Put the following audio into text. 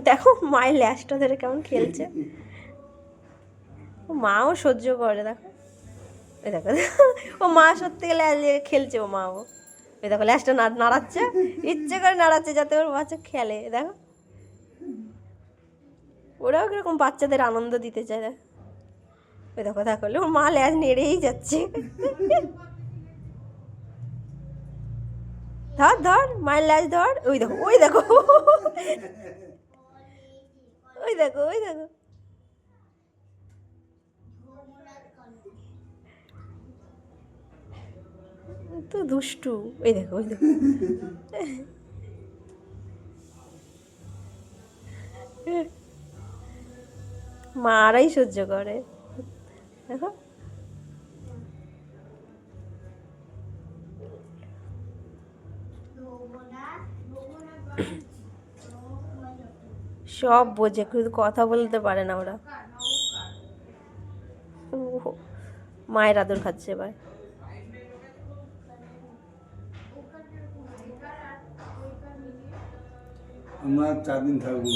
দেখো মায়ের ল্যাসটা ধরে কেমন খেলছে। ও মাও সহ্য করে, দেখো ওই দেখো ও মা সত্যি গেলে খেলছে, ও মাও ওই দেখো ল্যাসটা নাড়াচ্ছে, ইচ্ছে করে নাড়াচ্ছে যাতে ওর বাচ্চা খেলে। দেখো ওরাও কিরকম বাচ্চাদের আনন্দ দিতে চায়। দেখ ওই দেখো দেখো ওর মা ল্যাস নেড়েই যাচ্ছে। ধর ধর মায়ের ল্যাস ধর, ওই দেখো ওই দেখো ওই দেখো ওই দেখো তো দুষ্টু, ওই দেখো ওই দেখো মারাই সহ্য করে। দেখো সব বোঝে কিন্তু কথা বলতে পারে না ওরা। মায়ের আদর খাচ্ছে এবার। আমরা 4 দিন থাকবো।